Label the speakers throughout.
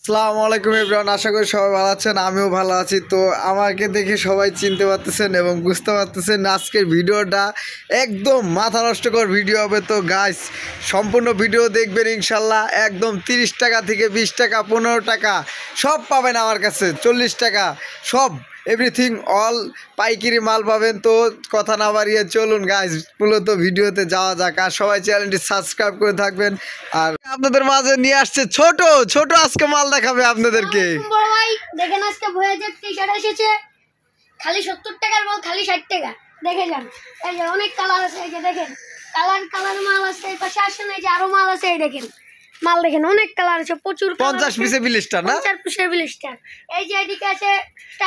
Speaker 1: আসসালামু আলাইকুম এভরিওয়ান, আশা করি সবাই ভালো আছেন। আমিও ভালো আছি। তো আমাকে দেখে সবাই চিনতে পারতেছেন এবং বুঝতে পারতেছেন আজকের ভিডিওটা একদম মাথা নষ্টকর ভিডিও হবে। তো গাইস, সম্পূর্ণ ভিডিও দেখবেন ইনশাল্লাহ। একদম 30 টাকা থেকে 20 টাকা 15 টাকা সব পাবেন আমার কাছে, 40 টাকা সব এভরিথিং অল পাইকারি মাল পাবেন। তো কথা না বাড়িয়ে চলুন গাইস মূলত ভিডিওতে যাওয়া যাক। আর সবাই চ্যানেলটি সাবস্ক্রাইব করে থাকবেন। আর আপনাদের মাঝে নিয়ে আসছে ছোট ছোট আজকে মাল দেখাবে আপনাদেরকে।
Speaker 2: বড় ভাই দেখেন, আজকে ভয়েজের টি-শার্ট এসেছে খালি 70 টাকার মাল, খালি 60 টাকা। দেখে যান, এই যে অনেক কালার আছে, এই যে দেখেন কালার মাল আছে। এই পাশে আসেন, এই যে আরো মাল আছে, এই দেখেন মাল দেখেন অনেক কালার আছে, প্রচুর
Speaker 1: 50 পিসে বিলিস্টার না,
Speaker 2: 50 পিসের বিলিস্টার। এই যে এদিকে আছে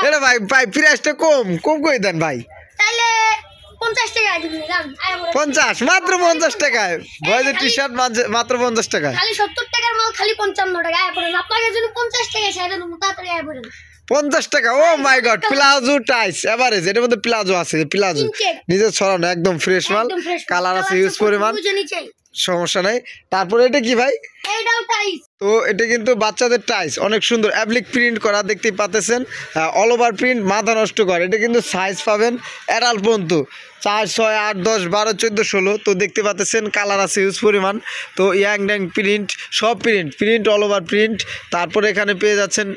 Speaker 1: এটা ভাই ভাই প্রাইসটা কম কম করে দেন ভাই।
Speaker 2: তাইলে 50 টাকা দিবেন দাম।
Speaker 1: 50 মাত্র 50 টাকায় বয়েজের টি-শার্ট মাত্র 50 টাকায়।
Speaker 2: খালি 70 টাকার মাল, খালি 55 টাকা। আয় পড়েন, আপনাদের জন্য 50 টাকা ছেড়ে দেন, তাড়াতাড়ি আয় পড়েন।
Speaker 1: 50 টাকা। ও মাই গড, প্লাজো টাইস এভারেজ, এর মধ্যে প্লাজো আছে, প্লাজো নিজে ছড়ানো একদম ফ্রেশ মাল, কালার আছে ইউজ পরিমাণ, সমস্যা নাই। তারপরে এটা কি ভাই?
Speaker 2: এইটাও টাইস।
Speaker 1: তো এটা কিন্তু বাচ্চাদের টাইস, অনেক সুন্দর অ্যাপ্লিক প্রিন্ট করা, দেখতেই পাচ্ছেন অল ওভার প্রিন্ট, মাথা নষ্ট করে। এটা কিন্তু সাইজ পাবেন অ্যাডাল্ট পর্যন্ত 4, 6, 8, 10, 12, 14, 16। তো দেখতে পাচ্ছেন কালার আছে ইউজ পরিমাণ। তো ইয়াং ড্যাং প্রিন্ট, সব প্রিন্ট অল ওভার প্রিন্ট। তারপরে এখানে পেয়ে যাচ্ছেন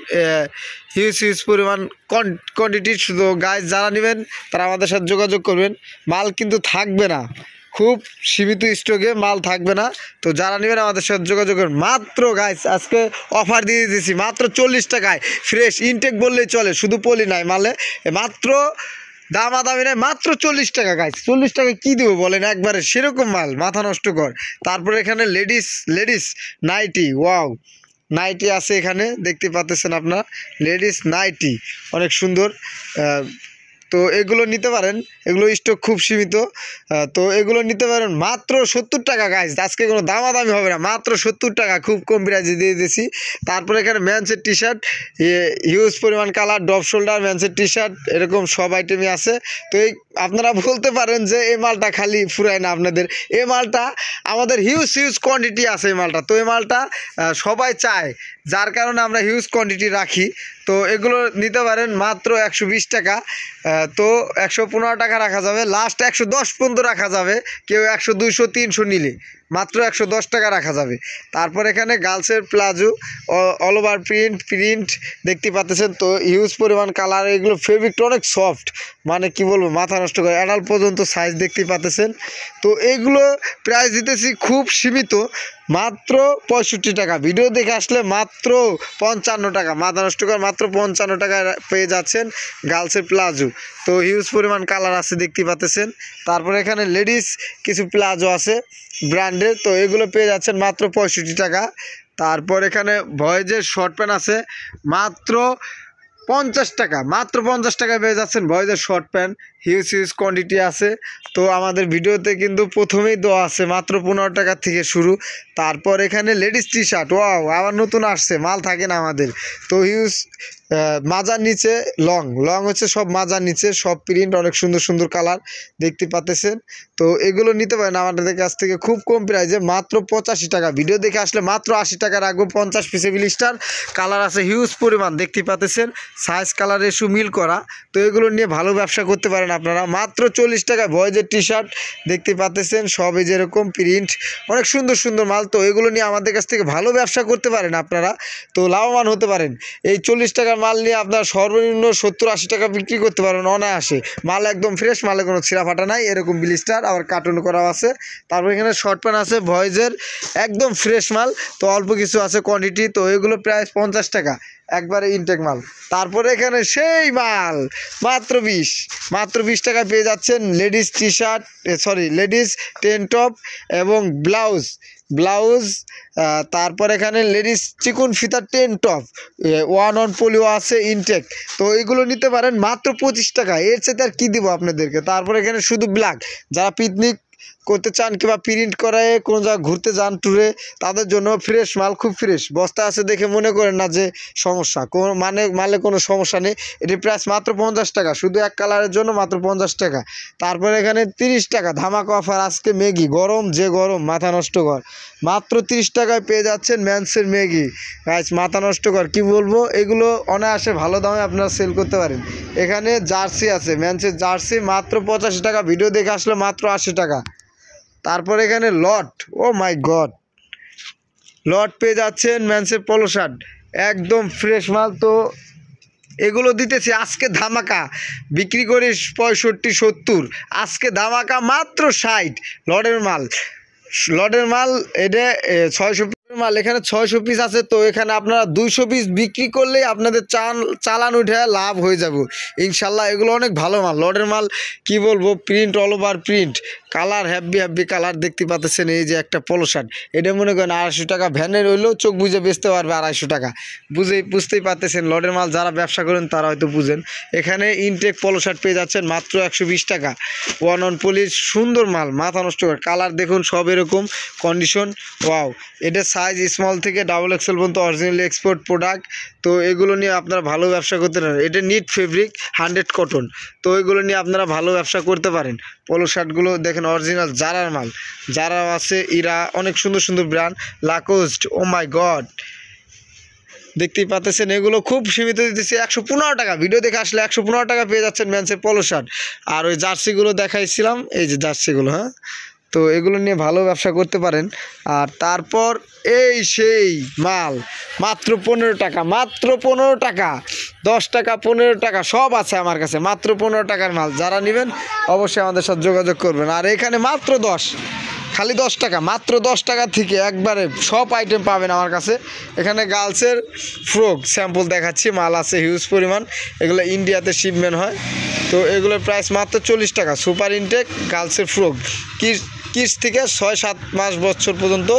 Speaker 1: হিউজ পরিমাণ কোয়ান্টিটি। শুধু গাইজ যারা নেবেন তারা আমাদের সাথে যোগাযোগ করবেন। মাল কিন্তু থাকবে না, খুব সীমিত স্টকে মাল থাকবে না। তো যারা নেবেন আমাদের সাথে যোগাযোগ করবেন। মাত্র গাইস আজকে অফার দিয়ে দিয়েছি মাত্র 40 টাকায়, ফ্রেশ ইনটেক বললেই চলে, শুধু পলি নাই মালে, মাত্র দামাদামি নেই, মাত্র 40 টাকা গাইস। 40 টাকা কী দেবো বলেন, একবারে সেরকম মাল, মাথা নষ্ট কর। তারপরে এখানে লেডিস নাইটি, ওয়াও নাইটি আছে এখানে, দেখতে পাচ্ছেন আপনার লেডিস নাইটি অনেক সুন্দর। তো এগুলো নিতে পারেন, এগুলো স্টক খুব সীমিত। তো এগুলো নিতে পারেন মাত্র 70 টাকা গাইজ। আজকে কোনো দামাদামি হবে না, মাত্র 70 টাকা, খুব কম প্রাইজে দিয়ে দিয়েছি। তারপরে এখানে ম্যান্সের টি শার্ট, হিউজ পরিমাণ কালার, ডপ শোল্ডার ম্যান্সের টি শার্ট, এরকম সব আইটেমই আছে। তো এই আপনারা বলতে পারেন যে এই মালটা খালি ফুরায় না আপনাদের, এই মালটা আমাদের হিউজ কোয়ান্টিটি আছে এই মালটা। তো এই মালটা সবাই চায়, যার কারণে আমরা হিউজ কোয়ান্টিটি রাখি। তো এগুলো নিতে পারেন মাত্র 120 টাকা। তো 115 টাকা রাখা যাবে, লাস্ট 110 পর্যন্ত রাখা যাবে। কেউ 100, 200, 300 নিলে মাত্র 110 টাকা রাখা যাবে। তারপর এখানে গার্লসের প্লাজো অল ওভার প্রিন্ট দেখতে পাচ্ছেন। তো হিউজ পরিমাণ কালার, এগুলো ফেব্রিকটা অনেক সফট, মানে কি বলবো, মাথা নষ্ট করে। অ্যাডাল্ট পর্যন্ত সাইজ দেখতে পাচ্ছেন। তো এগুলো প্রাইস দিতেছি খুব সীমিত, মাত্র 65 টাকা। ভিডিও দেখে আসলে মাত্র 55 টাকা, মাথা নষ্ট করে মাত্র 55 টাকায় পেয়ে যাচ্ছেন গার্লসের প্লাজো। তো হিউজ পরিমাণ কালার আছে দেখতে পাচ্ছেন। তারপরে এখানে লেডিস কিছু প্লাজো আছে ব্র্যান্ডের, তো এগুলো পেয়ে যাচ্ছেন মাত্র 65 টাকা। তারপর এখানে ভয়েজের শর্ট প্যান্ট আছে মাত্র 50 টাকা, মাত্র 50 টাকায় পেয়ে যাচ্ছেন ভয়েজের শর্ট প্যান্ট, হিউজ কোয়ান্টিটি আছে। তো আমাদের ভিডিওতে কিন্তু প্রথমেই দেওয়া আছে মাত্র 15 টাকা থেকে শুরু। তারপর এখানে লেডিস টি শার্ট, ওয়াও আবার নতুন আসছে, মাল থাকে না আমাদের। তো হিউজ মাজার নিচে লং হচ্ছে সব মাজার নিচে, সব প্রিন্ট, অনেক সুন্দর কালার দেখতে পাচ্ছেন। তো এগুলো নিতে পারেন আমাদের কাছ থেকে খুব কম প্রাইসে, মাত্র 85 টাকা। ভিডিও দেখে আসলে মাত্র 80 টাকা রাখবো। 50 পিসে বিলিস্টার, কালার আছে হিউজ পরিমাণ দেখতে পাচ্ছেন, সাইজ কালার এসু মিল করা। তো এগুলো নিয়ে ভালো ব্যবসা করতে পারেন আপনারা। মাত্র 40 টাকায় বয়েজের টি শার্ট দেখতে পাচ্ছেন, সবই যেরকম প্রিন্ট, অনেক সুন্দর মাল। তো এগুলো নিয়ে আমাদের কাছ থেকে ভালো ব্যবসা করতে পারেন আপনারা, তো লাভবান হতে পারেন। এই 40 টাকার মাল নিয়ে আপনার সর্বনিম্ন 70-80 টাকা বিক্রি করতে পারেন অনায়াসে। মাল একদম ফ্রেশ, মালে কোনো ছিঁড়া ফাটা নাই, এরকম বিলিস্টার আবার কার্টুন করা আছে। তারপর এখানে শর্ট প্যান্ট আছে ভয়েজের, একদম ফ্রেশ মাল। তো অল্প কিছু আছে কোয়ান্টিটি, তো এগুলো প্রাইস 50 টাকা, একবারে ইনটেক মাল। তারপরে এখানে সেই মাল মাত্র 20 টাকায় পেয়ে যাচ্ছেন ladies T shirt, ladies ten top এবং ব্লাউজ। তারপর এখানে লেডিস চিকুন ফিতার টেন টপ, 1 পোলিও আছে ইনটেক। তো এইগুলো নিতে পারেন মাত্র 25 টাকা, এর সাথে আর কী দিব আপনাদেরকে। তারপর এখানে শুধু ব্ল্যাক, যারা পিকনিক করতে চান কিংবা প্রিন্ট করায় কোনো জায়গায় ঘুরতে যান ট্যুরে, তাদের জন্য ফ্রেশ মাল, খুব ফ্রেশ বস্তা আছে দেখে মনে করেন না যে সমস্যা, কোনো মালে কোনো সমস্যা নেই। এটি প্রাইস মাত্র 50 টাকা, শুধু এক কালারের জন্য মাত্র 50 টাকা। তারপরে এখানে 30 টাকা ধামাকা অফার, আজকে ম্যাগি গরম যে গরম মাথা নষ্ট কর, মাত্র 30 টাকায় পেয়ে যাচ্ছেন ম্যান্সের ম্যাগি। গাইস মাথা নষ্ট কর কি বলবো, এগুলো অনায়াসে ভালো দামে আপনারা সেল করতে পারেন। এখানে জার্সি আছে, ম্যান্সের জার্সি মাত্র 85 টাকা, ভিডিও দেখে আসলে মাত্র 80 টাকা। তারপর এখানে লট, ও মাই গড, লট পেয়ে যাচ্ছেন ম্যান্সের পলো শার্ট, একদম ফ্রেশ মাল। তো এগুলো দিতেছি আজকে ধামাকা, বিক্রি করি 65-70, আজকে ধামাকা মাত্র 60। লটের মাল এটা 600 মাল, এখানে 600 পিস আছে। তো এখানে আপনারা 200 পিস বিক্রি করলেই আপনাদের চালান উঠে লাভ হয়ে যাবে ইনশাল্লাহ। এগুলো অনেক ভালো মাল, লটের মাল কি বলবো, print all over print, colour heavy colour দেখতে পাচ্ছেন। এই যে একটা পলো শার্ট, এটা মনে করেন 250 টাকা, ভ্যানের হইলেও চোখ বুঝে বেচতে পারবে 250 টাকা, বুঝতেই পারতেছেন। লটের মাল যারা ব্যবসা করেন তারা হয়তো বুঝেন। এখানে ইনটেক পলো শার্ট পেয়ে যাচ্ছেন মাত্র 120 টাকা, 1 পলিশ, সুন্দর মাল, মাথা নষ্ট করে, কালার দেখুন সব এরকম কন্ডিশন, ওয়াও। এটা সাইজ স্মল থেকে ডাবল এক্সেল পর্যন্ত অরিজিনালি এক্সপোর্ট প্রোডাক্ট। তো এগুলো নিয়ে আপনারা ভালো ব্যবসা করতে পারেন। এটা নিট ফেব্রিক 100 কটন, তো এগুলো নিয়ে আপনারা ভালো ব্যবসা করতে পারেন। পলো শার্টগুলো দেখেন অরিজিনাল জারার মাল, যারা আছে ইরা, অনেক সুন্দর ব্র্যান্ড, লাকোস্ট, ও মাই গড, দেখতেই পাচ্ছেন। এগুলো খুব সীমিত দিতেছি 115 টাকা, ভিডিও দেখে আসলে 115 টাকা পেয়ে যাচ্ছেন ম্যান্সের পলো শার্ট। আর ওই জার্সিগুলো দেখাইছিলাম, এই যে জার্সিগুলো, হ্যাঁ, তো এগুলো নিয়ে ভালো ব্যবসা করতে পারেন। আর তারপর এই সেই মাল মাত্র 15 টাকা, মাত্র 15 টাকা, 10 টাকা 15 টাকা সব আছে আমার কাছে, মাত্র 15 টাকার মাল। যারা নেবেন অবশ্যই আমাদের সাথে যোগাযোগ করবেন। আর এখানে মাত্র 10, খালি 10 টাকা, মাত্র 10 টাকা থেকে একবারে সব আইটেম পাবেন আমার কাছে। এখানে গার্লসের ফ্রক স্যাম্পল দেখাচ্ছি, মাল আছে হিউজ পরিমাণ, এগুলো ইন্ডিয়াতে শিপমেন্ট হয়। তো এগুলোর প্রাইস মাত্র 40 টাকা, সুপার ইনটেক গার্লসের ফ্রক, কিডস থেকে 6-7 মাস বছর পর্যন্ত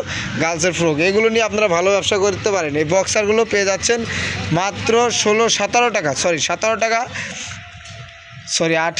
Speaker 1: গার্লসের ফ্রক, এগুলো নিয়ে আপনারা ভালো ব্যবসা করতে পারেন। এই বক্সারগুলো পেয়ে যাচ্ছেন মাত্র 17 টাকা, 8